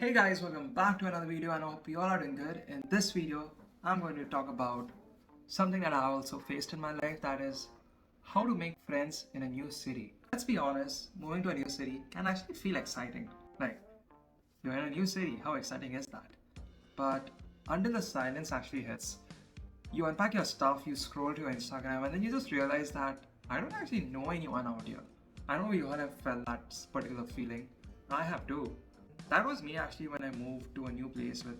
Hey guys, welcome back to another video and I hope you all are doing good. In this video, I'm going to talk about something that I also faced in my life, that is how to make friends in a new city. Let's be honest, moving to a new city can actually feel exciting. Like, you're in a new city, how exciting is that? But until the silence actually hits, you unpack your stuff, you scroll to your Instagram, and then you just realize that I don't actually know anyone out here. I know you all have felt that particular feeling. I have too. That was me actually when I moved to a new place with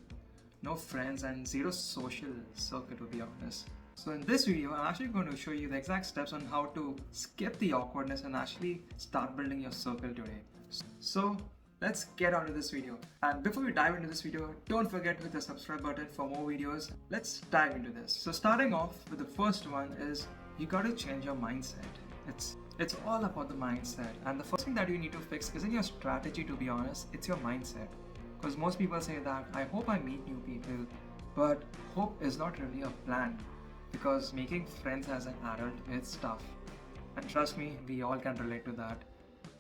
no friends and zero social circle, to be honest. So in this video, I'm actually going to show you the exact steps on how to skip the awkwardness and actually start building your circle today. So let's get on to this video. And before we dive into this video, don't forget to hit the subscribe button for more videos. Let's dive into this. So starting off with the first one is you got to change your mindset. It's all about the mindset, and the first thing that you need to fix isn't your strategy, to be honest, it's your mindset. Because most people say that I hope I meet new people, but hope is not really a plan, because making friends as an adult is tough. And trust me, we all can relate to that.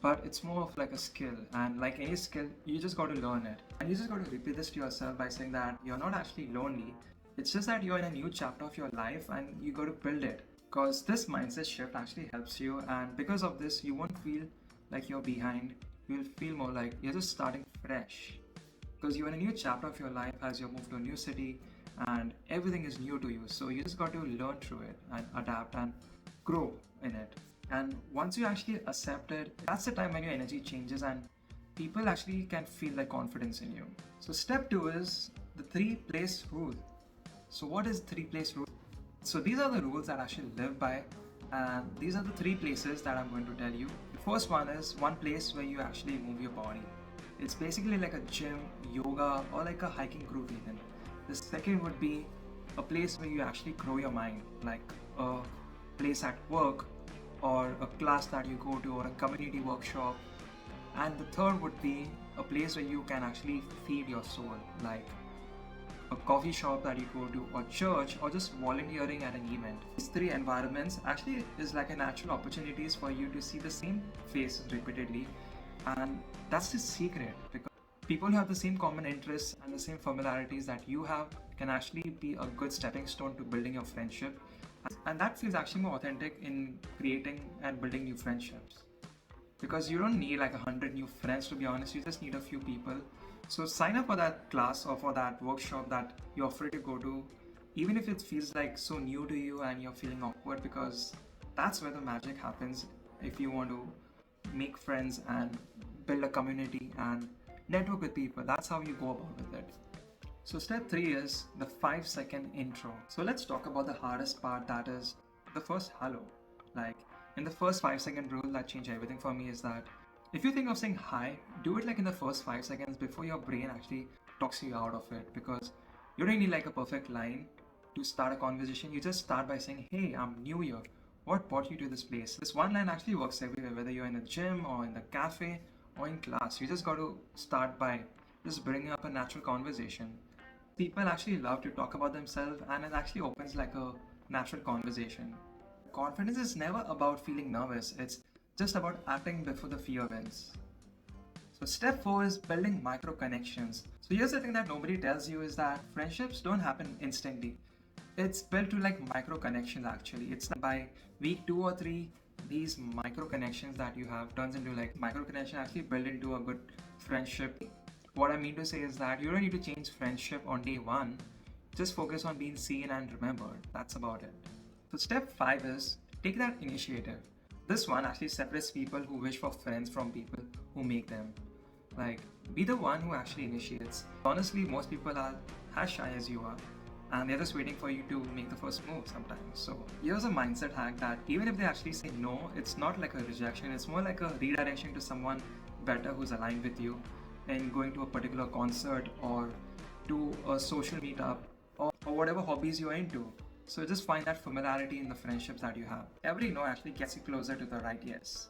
But it's more of like a skill, and like any skill, you just got to learn it. And you just got to repeat this to yourself by saying that you're not actually lonely. It's just that you're in a new chapter of your life and you got to build it, because this mindset shift actually helps you, and because of this you won't feel like you're behind. You'll feel more like you're just starting fresh, because you're in a new chapter of your life as you move to a new city and everything is new to you. So you just got to learn through it and adapt and grow in it. And once you actually accept it, that's the time when your energy changes and people actually can feel like confidence in you. So step 2 is the 3-place rule. So what is 3-place rule? So these are the rules that I actually live by, and these are the 3 places that I'm going to tell you. The first one is one place where you actually move your body. It's basically like a gym, yoga, or like a hiking group even. The second would be a place where you actually grow your mind, like a place at work or a class that you go to or a community workshop. And the third would be a place where you can actually feed your soul, like a coffee shop that you go to, or church, or just volunteering at an event. These 3 environments actually is like a natural opportunities for you to see the same face repeatedly, and that's the secret, because people who have the same common interests and the same familiarities that you have can actually be a good stepping stone to building your friendship, and that feels actually more authentic in creating and building new friendships, because you don't need like 100 new friends, to be honest. You just need a few people. So sign up for that class or for that workshop that you're afraid to go to, even if it feels like so new to you and you're feeling awkward, because that's where the magic happens. If you want to make friends and build a community and network with people, that's how you go about with it. So step 3 is the 5-second intro. So let's talk about the hardest part, that is the first hello. Like in the first 5-second rule that changed everything for me is that if you think of saying hi, do it like in the first 5 seconds before your brain actually talks you out of it, because you don't need like a perfect line to start a conversation. You just start by saying, hey, I'm new here. What brought you to this place? This one line actually works everywhere, whether you're in a gym or in the cafe or in class. You just got to start by just bringing up a natural conversation. People actually love to talk about themselves, and it actually opens like a natural conversation. Confidence is never about feeling nervous. It's just about acting before the fear wins. So step 4 is building micro connections. So here's the thing that nobody tells you is that friendships don't happen instantly. It's built to like micro connections actually. It's by week 2 or 3, these micro connections that you have turns into like micro connection actually build into a good friendship. What I mean to say is that you don't need to change friendship on day 1. Just focus on being seen and remembered. That's about it. So step 5 is take that initiative. This one actually separates people who wish for friends from people who make them. Like, be the one who actually initiates. Honestly, most people are as shy as you are, and they're just waiting for you to make the first move sometimes. So here's a mindset hack that even if they actually say no, it's not like a rejection, it's more like a redirection to someone better who's aligned with you, and going to a particular concert or to a social meetup or whatever hobbies you're into. So just find that familiarity in the friendships that you have. Every no actually gets you closer to the right yes.